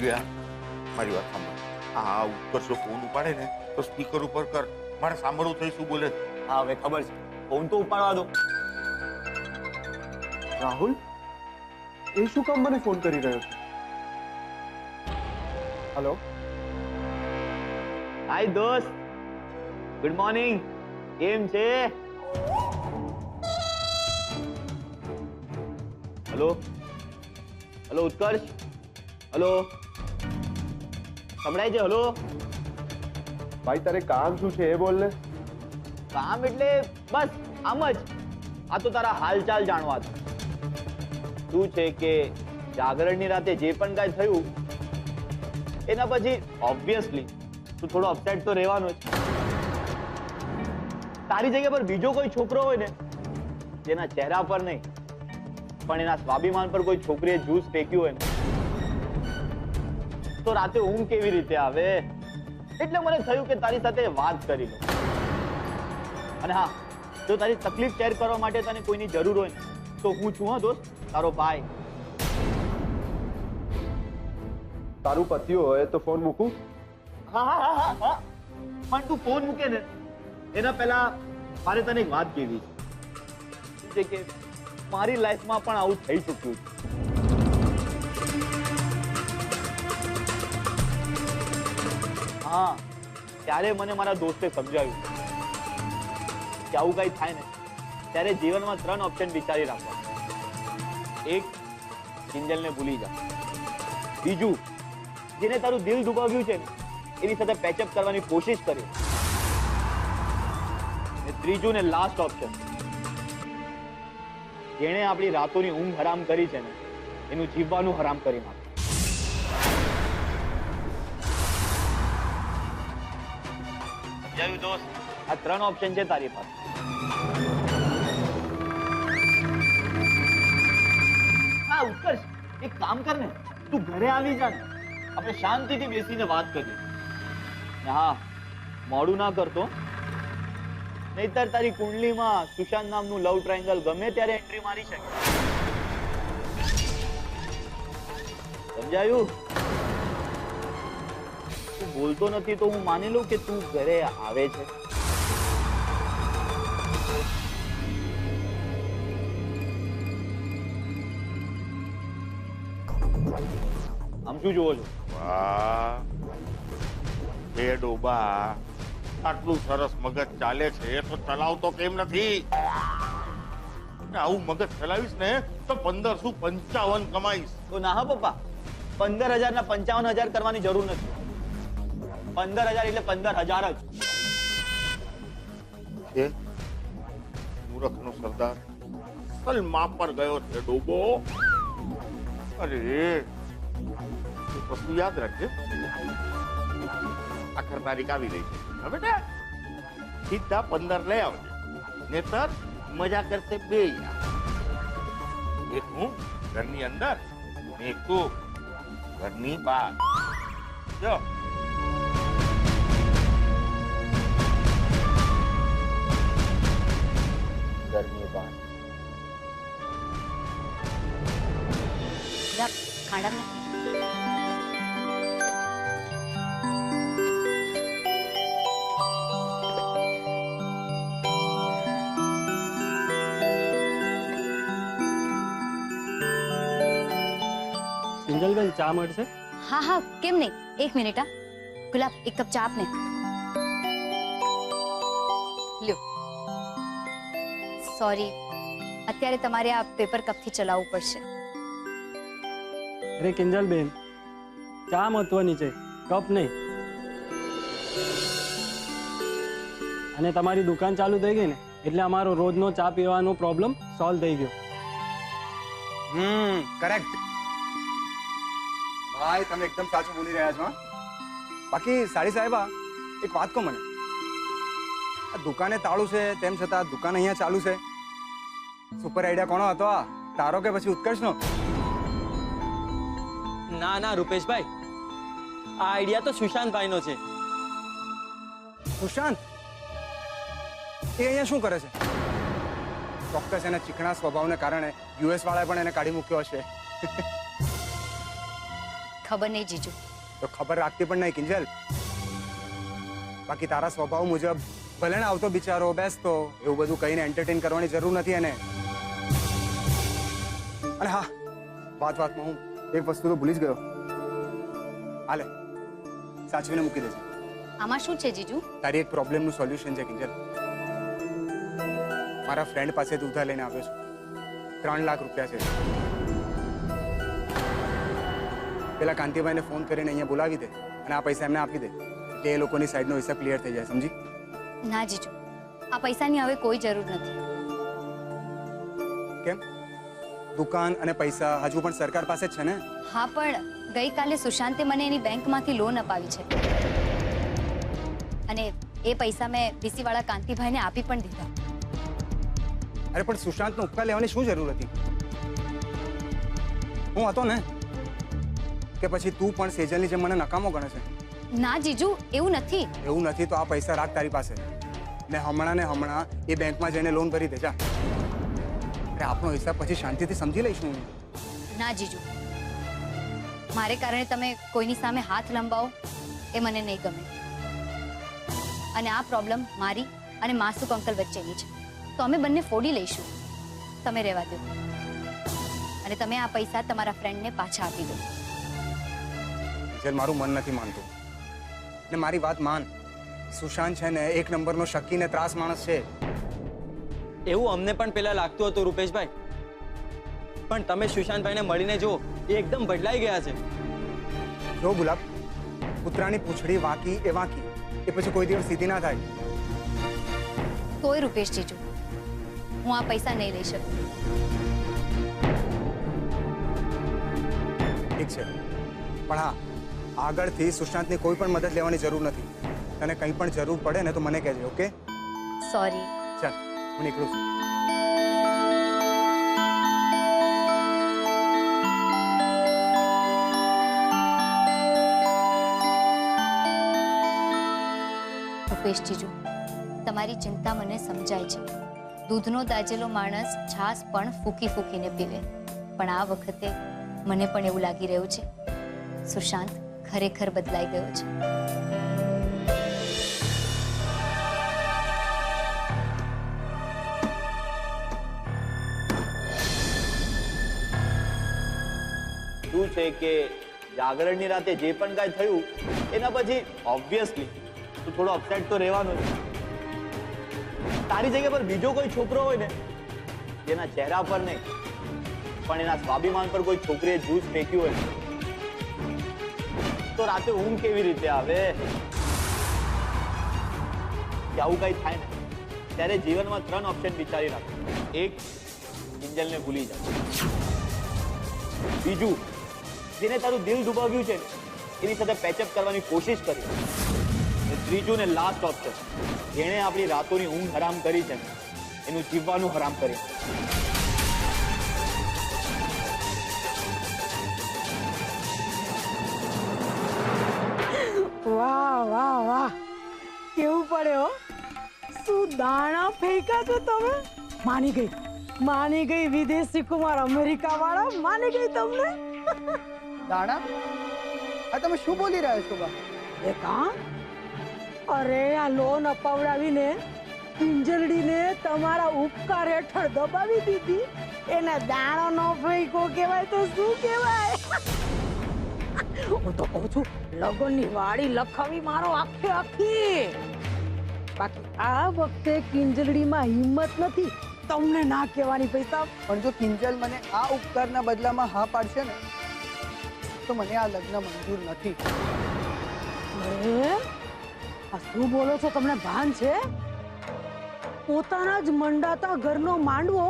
ભૂલ્યા, મારી વાત સાંભળ. આ ઉત્કર્ષો ફોન ઉપાડે ને તો સ્પીકર ઉપર કર, મારે સાંભળવું થઈ શું બોલે. હા હવે ખબર છે, ફોન તો ઉપાડવા દો. રાહુલ, એ શું કામ મને ફોન કરી રહ્યો છે? હેલો. હાય દોસ્ત, ગુડ મોર્નિંગ. કેમ છે? હેલો હેલો ઉત્કર્ષ, હેલો સંભળાય છે? હેલો ભાઈ, તારે કામ શું છે એ બોલ ને. કામ એટલે બસ આમ જ, આ તો તારા હાલચાલ જાણવા હતા. શું છે કે જાગરણની રાતે જે પણ કાંઈ થયું એના પછી ઓબ્વિયસલી તું થોડો અપસેટ તો રહેવાનો જ. તારી જગ્યા પર બીજો કોઈ છોકરો હોય ને, જેના ચહેરા પર નહીં પણ એના સ્વાભિમાન પર કોઈ છોકરીએ જ્યુસ ફેંક્યું હોય ને, તો રાતે ઊંઘ કેવી રીતે આવે? એટલે મને થયું કે તારી સાથે વાત કરી લો. અને હા, જો તારી તકલીફ શેર કરવા માટે તને કોઈની જરૂર હોય ને, તો હું છું હા દોસ્ત, તારો ભાઈ. તારું પત્યું હોય તો ફોન મૂકું? હા હા હા હા હા, પણ તું ફોન મૂકે ને એના પહેલા મારે તને એક વાત કહેવી છે કે મારી લાઈફમાં પણ આવું થઈ ચૂક્યું છે. હા, ત્યારે મને મારા દોસ્તે સમજાવ્યું કે આવું કઈ થાય ને ત્યારે જીવનમાં 3 ઓપ્શન વિચારી રાખવા. એક, કિંજલને ભૂલી જા. બીજું, જેને તારું દિલ દુભાવ્યું છે ને એની સાથે પેચઅપ કરવાની કોશિશ કરી. અને ત્રીજું ને લાસ્ટ ઓપ્શન, જેણે આપણી રાતોની ઊંઘ હરામ કરી છે ને એનું જીવવાનું હરામ કરી નાખ્યું. સમજાયું દોસ્ત? આ 3 ઓપ્શન છે તારી પાસે. હા ઉત્કર્ષ, એક કામ કર ને, તું ઘરે આવી જા ને, આપણે શાંતિથી બેસીને વાત કરીએ. હા, મોડું ના કરતો, નહીતર તારી કુંડલીમાં સુશાંત નામનું લવ ટ્રાયેંગલ ગમે ત્યારે એન્ટ્રી મારી શકે. સમજાયું? તું બોલતો નથી તો હું માની લઉં કે તું ઘરે આવે છે. આમ શું જોવો છો? વાહ, એ ડોબા, આટલું સરસ મગજ ચાલે છે તો ચલાવતો કેમ નથી? આવું મગજ ચલાવીશ ને તો 1555 કમાઈશ. તો ના હા પપ્પા, 15,000 ના 55,000 કરવાની જરૂર નથી. 15,000 એટલે 15,000 જ. એ મૂર્ખનો સરદાર સલમા પર ગયો છે ડોબો. અરે વસ્તુ યાદ રાખજે, આખર તારીખ આવી રહી છે. હવે બેટા સીધા 15 લઈ આવજે, નેતર મજા કરશે બે. એક હું ઘરની અંદર, એક તું ઘરની બહાર. જો ઘરની બહાર ખાડા કિંજલબેન, ચા મળશે? હા હા, કેમ નહીં. 1 મિનિટ. હા ગુલાબ, 1 કપ ચા આપને. લ્યો. સોરી, અત્યારે તમારે આ પેપર કપથી ચલાવવું પડશે. અરે કિંજલબેન, ચા મહત્વની છે, કપ નહીં. અને તમારી દુકાન ચાલુ થઈ ગઈ ને એટલે અમારો રોજનો ચા પીવાનો પ્રોબ્લેમ સોલ્વ થઈ ગયો. કરેક્ટ ભાઈ, તમે એકદમ સાચું બોલી રહ્યા છો. બાકી સાડી સાહેબા, એક વાત કહો મને, આ દુકાને તાળું છે તેમ છતાં દુકાન અહીંયા ચાલુ છે. સુપર આઈડિયા કોનો હતો આ, તારો કે પછી ઉત્કર્ષનો? ના ના રૂપેશભાઈ, આ આઈડિયા તો સુશાંતભાઈનો છે. સુશાંત? એ અહીંયા શું કરે છે? ચોક્કસ એના ચીકણા સ્વભાવને કારણે યુએસ વાળાએ પણ એને કાઢી મૂક્યો હશે. ખબર નહીં જીજુ. તો ખબર રાખતી પણ નહીં કિંજલ. બાકી તારા સ્વભાવ મુજબ ભલે ને આવતો બિચારો બેસતો એવું બધું કહીને એન્ટરટેન કરવાની જરૂર નથી એને. અને હા, વાતમાં હું એક વસ્તુ તો ભૂલી જ ગયો. હાલે, સાચવીને મૂકી દેજે. આમાં શું છે જીજુ? તારી એક પ્રોબ્લેમનું સોલ્યુશન છે કિંજલ. મારા ફ્રેન્ડ પાસેથી ઉધાર લઈને આવ્યો છું. 3 લાખ રૂપિયા છે. પેલા કાંતિભાઈને ફોન કરીને અહીંયા બોલાવી દે અને આ પૈસા એમને આપી દે એટલે એ લોકોની સાઈડનો હિસાબ ક્લિયર થઈ જાય, સમજી? ના જીજુ, આ પૈસાની હવે કોઈ જરૂર નથી. કેમ? દુકાન અને પૈસા હજુ પણ સરકાર પાસે જ છે ને? હા, પણ ગઈકાલે સુશાંતે મને એની બેંકમાંથી લોન અપાવી છે અને એ પૈસા મેં વીસી વાળા કાંતિભાઈને આપી પણ દીધા. અરે પણ સુશાંતનો ઉપકાર લેવાની શું જરૂર હતી? હું હતો ને? કે પછી તું પણ સેજલની જેમ મને નકામો ગણે છે? ના જીજુ, એવું નથી. એવું નથી તો આ પૈસા રાખ તારી પાસે ને હમણાં એ બેંકમાં જઈને લોન ભરી દેજા. અરે આપણો હિસાબ પછી શાંતિથી સમજી લઈશું. ના જીજુ, મારે કારણે તમે કોઈની સામે હાથ લંબાવો એ મને નહીં ગમે. અને આ પ્રોબ્લેમ મારી અને માસુક અંકલ વચ્ચેની છે તો અમે બંને ફોડી લઈશું. તમે રહેવા દો અને તમે આ પૈસા તમારા ફ્રેન્ડને પાછા આપી દો. જેલ મારું મન નથી માનતું ને મારી વાત માન. સુશાંત છે ને એક નંબરનો શક્કી ને ત્રાસ માણસ છે. એવું અમને પણ પેલા લાગતું હતું રૂપેશભાઈ, પણ તમે સુશાંતભાઈને મળીને જો એ એકદમ બદલાઈ ગયા છે. જો ગુલાબ, કૂતરાની પૂંછડી વાંકી એ વાંકી, એ પછી કોઈ દિવસ સીધી ના થાય. તોય રૂપેશ જીજુ, હું આ પૈસા નહીં લઈ શકું. ઠીક છે, પણ હા, આગળથી સુશાંતની કોઈ પણ મદદ લેવાની જરૂર નથી. તને કંઈ પણ જરૂર પડે ને તો મને કહેજે, ઓકે? સોરી. ચાલ, હું નીકળું છું. રૂપેશ જીજુ, તમારી ચિંતા મને સમજાય છે. દૂધનો દાજેલો માણસ છાસ પણ ફૂંકી ફૂંકીને પીવે, પણ આ વખતે મને પણ એવું લાગી રહ્યું છે સુશાંત ખરેખર બદલાઈ ગયો છે. શું છે કે જાગરણની રાતે જે પણ કાંઈ થયું એના પછી ઓબ્વિયસલી તું થોડો અપસેટ તો રહેવાનો છે. તારી જગ્યા પર બીજો કોઈ છોકરો હોય ને જેના ચહેરા પર નહીં પણ એના સ્વાભિમાન પર કોઈ છોકરીએ જ્યુસ ફેંક્યું હોય તો રાતે ઊંઘ કેવી રીતે આવે? કે આવું કઈ થાય ને ત્યારે જીવનમાં 3 ઓપ્શન વિચારી રાખો. એક, કિંજલને ભૂલી જાઓ. બીજું, જેને તારું દિલ દુભાવ્યું છે એની સાથે પેચઅપ કરવાની કોશિશ કરી. અને ત્રીજું ને લાસ્ટ ઓપ્શન, જેણે આપણી રાતોની ઊંઘ હરામ કરી છે એનું જીવવાનું હરામ કરી. વાહ વાહ વાહ, કેવું પડે હો? શું દાણા ફેંકા છો તમે? માની ગઈ વિદેશી કુમાર અમેરિકા વાળા, માની ગઈ તમને. દાણા, આ તમે શું બોલી રહ્યા છો બા? એ કા? અરે આ લોન અપાવડાવીને કિંજલડીને તમારા ઉપકાર હેઠળ દબાવી દીધી, એને દાણો નો ફેંકો કહેવાય તો શું કહેવાય? હું તો કહું છું લગનની વાડી લખાવી મારો આખી. બાકી આ વખતે કિંજલડીમાં હિંમત નથી તમને ના કહેવાની. પૈસા પણ જો કિંજલ મને આ ઉપકારના બદલામાં હા પાડશે ને તો મને આ લગ્ન મંજૂર નથી. આ શું બોલો છો? તમને ભાન છે? પોતાના જ મંડાતા ઘરનો માંડવો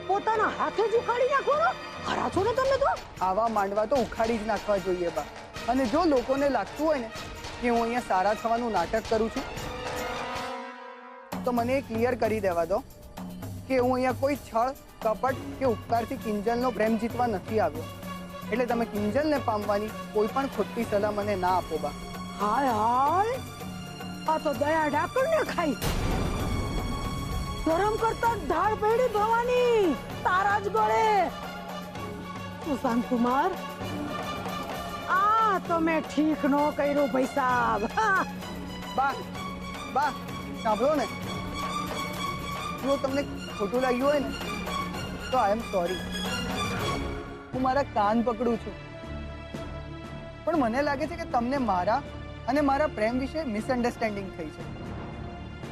પોતાના હાથે જ ઉખાડી નાખવાનો? ખરા છો ને તમે તો? આવા માંડવા તો ઉખાડી જ નાખવા જોઈએ બા. અને જો લોકોને લાગતું હોય ને કે હું અહીંયા સારા થવાનું નાટક કરું છું તો મને ક્લિયર કરી દેવા દો કે હું અહીંયા કોઈ છળ, કપટ કે ઉપકારથી કિંજલનો પ્રેમ જીતવા નથી આવ્યો. એટલે તમે કિંજલને પામવાની કોઈ પણ ખોટી સલાહ મને ના આપો બા. હાય હાય, આ તો દયા ડાકર ને ખાઈ. ધરમ કરતા ધાડ પેડી ભવાની તારા જ ગળે. સુશાંત કુમાર, આ આ તો મેં ઠીક નો કર્યું ભાઈ સાહેબ. હા. બા બા સાંભળો ને, જો તમને ખોટું લાગ્યું હોય ને તો આઈ એમ સોરી. હું મારા કાન પકડું છું, પણ મને લાગે છે કે તમને મારા અને મારા પ્રેમ વિશે મિસઅન્ડરસ્ટેન્ડિંગ થઈ છે.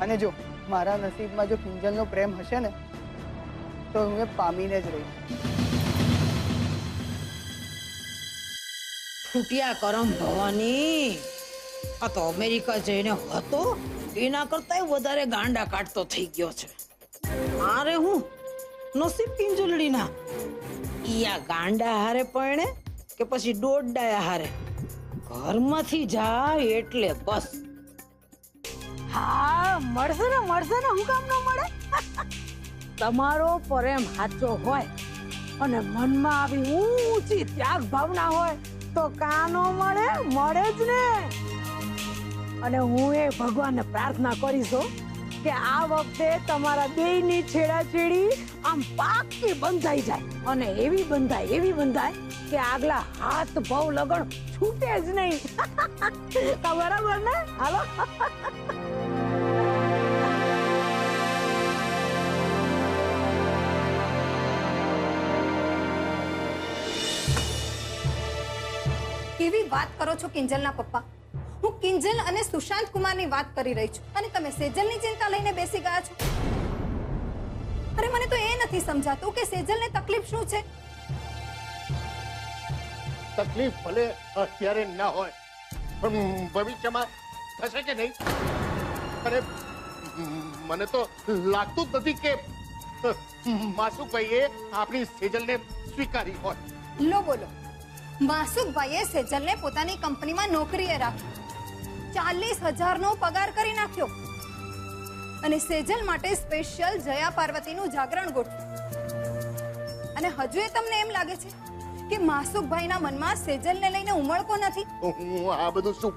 અને જો મારા નસીબમાં જો કિંજલનો પ્રેમ હશે ને તો હું એ પામીને જ રહીશ. છૂટિયા કરમ ભવાની, આ તો અમેરિકા જઈને હતો એના કરતા વધારે ગાંડા કાઢતો થઈ ગયો છે. મારે હું નસીબ પિંજલડીના, ઈ આ ગાંડા હારે પરણે કે પછી દોડડાયા હારે ઘરમાંથી જાય એટલે બસ. હા મળશે ને હું કામ ન મળે. તમારો પ્રેમ સાચો હોય અને મનમાં આવી ઊંચી ત્યાગ ભાવના હોય તો કાનો મળે જ ને. અને હું એ ભગવાનને પ્રાર્થના કરીશ કે આ વખતે તમારા બેયની છેડાછેડી આમ પાકી બંધાઈ જાય અને એવી બંધાય કે આગલા હાથ ભાવ લગણ છૂટે જ નહીં. બરાબર ને? હાલો. કેવી વાત કરો છો કિંજલના પપ્પા? હું કિંજલ અને સુશાંત કુમારની વાત કરી રહી છું અને તમે સેજલની ચિંતા લઈને બેસી ગયા છો. અરે મને તો એ નથી સમજાતું કે સેજલને તકલીફ શું છે. તકલીફ ભલે અત્યારે ના હોય પણ ભવિષ્યમાં થશે કે નહીં? અરે મને તો લાગતું જ નથી કે માસુકભાઈએ આપણી સેજલને સ્વીકારી હોય. લો બોલો, માસુકભાઈએ સેજલને પોતાની કંપનીમાં નોકરીએ રાખ્યો, 40,000 નો પગાર કરી નાખ્યો અને સેજલ માટે સ્પેશિયલ જયા પાર્વતીનું જાગરણ ગોઠવ્યું. અને હજુ એ તમને એમ લાગે છે કે માસુકભાઈના મનમાં સેજલને લઈને ઉમળકો નથી? હું આ બધું શું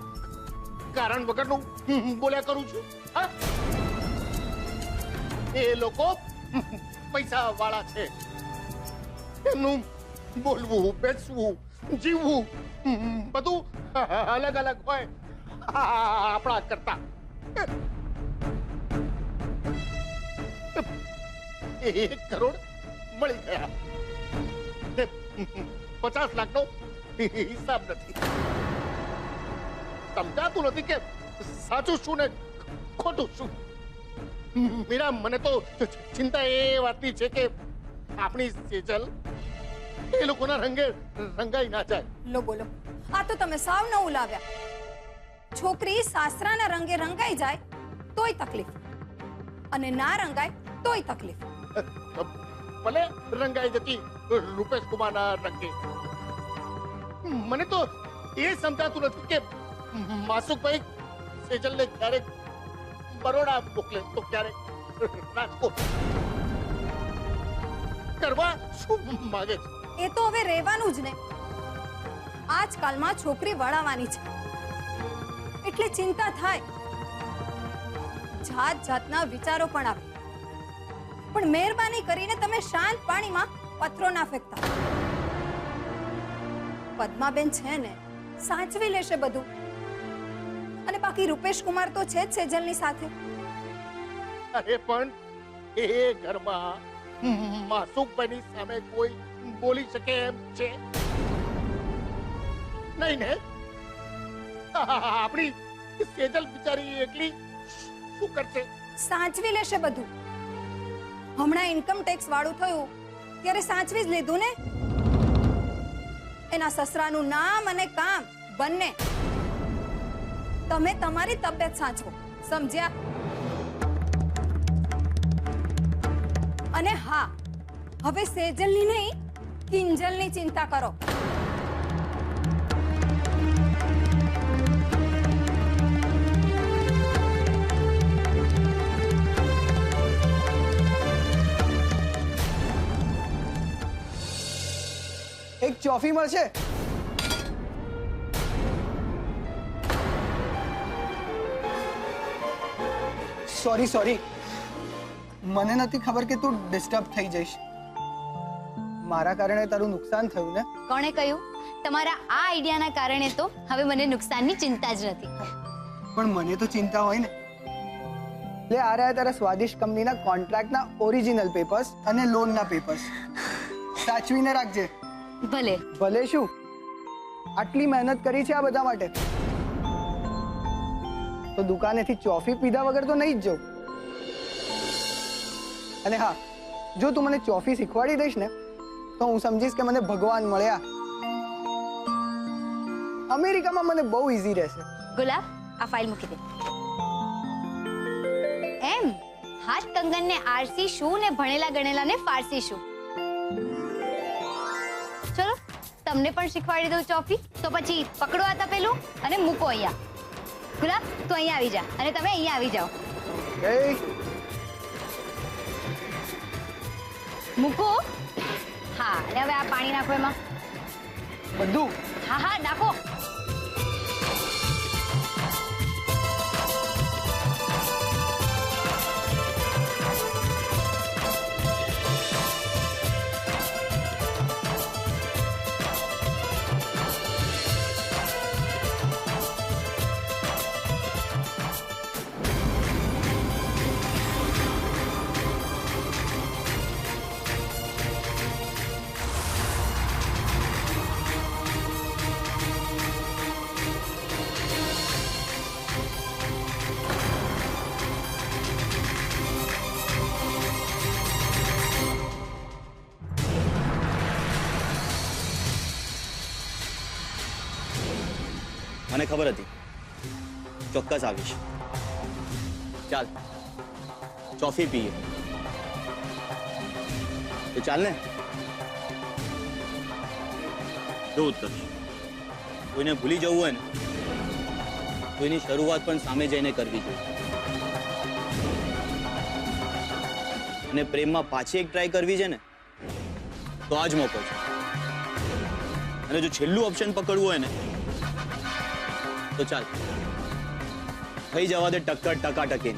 કારણ વગરનું બોલ્યા કરું છું? હા? એ લોકો પૈસા વાળા છે, એમનું બોલવું, બેસવું, જીવવું બધું અલગ અલગ હોય આપણા કરતા. 1 કરોડ મળી ગયા, 50 લાખનો હિસાબ નથી. સમજાતું નથી કે સાચું શું ને ખોટું શું. મીરા, મને તો ચિંતા એ વાતની છે કે આપણી સેજલ એ લોકોના રંગે રંગાઈ ના જાય. લો બોલો, આ તો તમે સાવ નવું લાવ્યા. છોકરી સાસરાના રંગે રંગાઈ જાય તોય તકલીફ અને ના રંગાય તોય તકલીફ. ભલે રંગાઈ જતી રૂપેશ કુમારના રંગે. મને તો એ સમજાતું નથી કે માસુકભાઈ સેજલને ક્યારેક બરોડા મોકલે તો ક્યારેક રાજકોટ. કરવા શું માંગે છે? એ તો હવે રહેવાનું જ ને. આજકાલમાં છોકરી વળાવવાની છે એટલે ચિંતા થાય, જાત જાતના વિચારો પણ આવે. પણ મહેરબાની કરીને તમે શાંત પાણીમાં પથ્થરો ના ફેંકતા. પદ્માબેન છે ને, સાચવી લેશે બધું. અને બાકી રૂપેશ કુમાર તો છે જ સેજલની સાથે. અરે પણ એ ઘરમાં માસુકભાઈની સામે કોઈ બોલી શકે એમ છે નહીં ને? આપણી સેજલ બિચારી એકલી શું કરશે? સાચવી લેશે બધું. હમણાં ઇન્કમ ટેક્સ વાળું થયું ત્યારે સાચવી જ લીધું ને. એના સસરાનું નામ અને કામ બંને. તમે તમારી તબિયત સાચવો, સમજ્યા? અને હા, હવે સેજલની નહીં કિંજલની ચિંતા કરો. એક ચોફી મળશે? સોરી, મને નથી ખબર કે તું ડિસ્ટર્બ થઈ જઈશ. મારા કારણે તારું નુકસાન થયું ને? કોણે કહ્યું? તમારા આ આઈડિયાના કારણે તો હવે મને નુકસાનની ચિંતા જ નથી. પણ મને તો ચિંતા હોય ને. લે આ રહ્યા તારા સ્વાદિષ્ટ કંપનીના કોન્ટ્રાક્ટના ઓરિજિનલ પેપર્સ અને લોનના પેપર્સ. સાચવીને રાખજે. ભલે. ભલે શું? આટલી મહેનત કરી છે આ બધા માટે, તો દુકાનેથી ચોફી પીધા વગર તો નહીં જ જાઉં. અને હા, જો તું મને ચોફી શીખવાડી દઈશ ને તો હું સમજીશ કે મને ભગવાન મળ્યા. અમેરિકામાં મને બહુ ઈઝી રહેશે. ગુલાબ, આ ફાઇલ મૂકી દે. એમ હાથ કંગન ને આરસી શું ને ભણેલા ગણેલા ને ફારસી શું. ચલો તમને પણ શીખવાડી દઉં ચોફી. તો પછી પકડો આ તપેલું અને મૂકો અહીંયા. ગુલાબ, તું અહીંયા આવી જા અને તમે અહીંયા આવી જાઓ. મૂકો. હા, અને હવે આ પાણી નાખો એમાં. બધું? હા હા, નાખો. મને ખબર હતી ચોક્કસ આવીશ. ચાલ ચોફી પીએ. તો ચાલ ને. જો ઉત્કર્ષ, કોઈને ભૂલી જવું હોય ને તો એની શરૂઆત પણ સામે જઈને કરવી જોઈએ. અને પ્રેમમાં પાછી એક ટ્રાય કરવી છે ને તો આ જ મોકો છે. અને જો છેલ્લું ઓપ્શન પકડવું હોય ને તો ચાલ થઈ જવા દે ટક્કર ટકાટકી.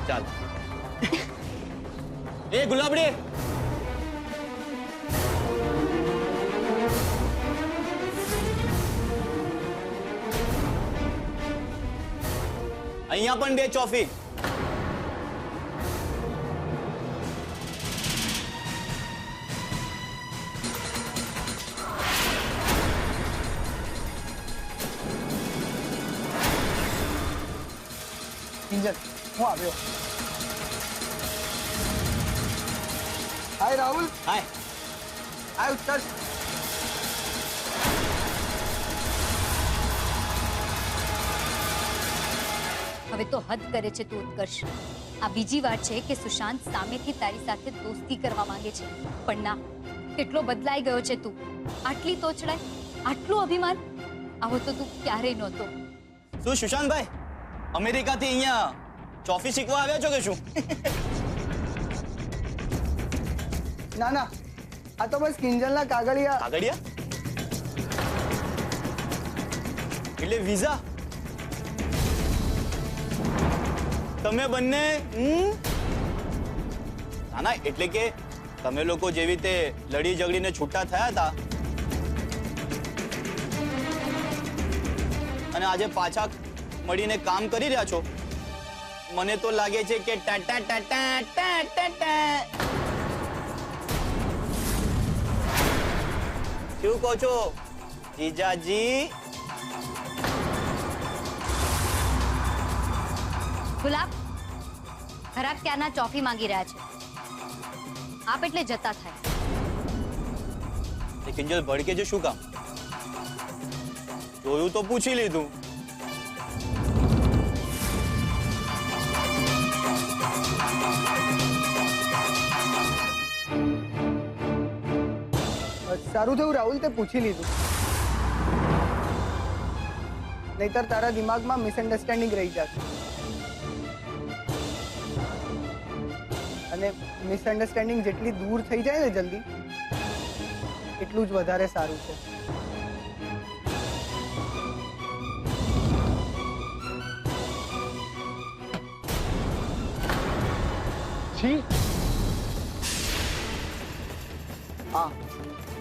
ચાલ. એ ગુલાબડી, અહીંયા પણ 2 ચોફી. કિંજલ, હું આવ્યો. હાય રાહુલ. હાય. હાય ઉત્કર્ષ. હવે તો હદ કરે છે તું ઉત્કર્ષ. આ બીજી વાર છે કે સુશાંત સામેથી તારી સાથે દોસ્તી કરવા માંગે છે. પણ ના, કેટલો બદલાઈ ગયો છે તું. આટલી તોછડાઈ, આટલું અભિમાન, આવો તો તું ક્યારેય નહોતો. શું સુશાંતભાઈ, અમેરિકાથી અહીંયા ચોફી શીખવા આવ્યા છો કે શું? ના ના, આ તો બસ કિંજલના કાગળિયા. કાગળિયા એટલે વિઝા? તમે બંને ના ના, એટલે કે તમે લોકો જેવી રીતે લડી ઝઘડીને છૂટા થયા હતા અને આજે પાછા મળીને કામ કરી રહ્યા છો, મને તો લાગે છે કે ટાટા ટાટા ટાટા ટા. શું કહો છો જીજાજી? ગુલાબ, ખરાબ ક્યારના ચોફી માંગી રહ્યા છે. આપ એટલે જતા થાય. કિંજલ ભડકે છે શું કામ? જોયું તો પૂછી લીધું. સારું થયું રાહુલ તે પૂછી લીધું, નહીતર તારા દિમાગમાં મિસઅન્ડરસ્ટેન્ડિંગ રહી જશે. અને મિસઅન્ડરસ્ટેન્ડિંગ જેટલી દૂર થઈ જાય ને જલ્દી, એટલું જ વધારે સારું છે. છી,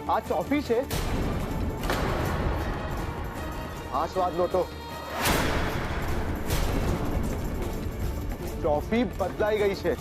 આ ચોફી છે? આ સ્વાદ નહોતો. ચોફી બદલાઈ ગઈ છે.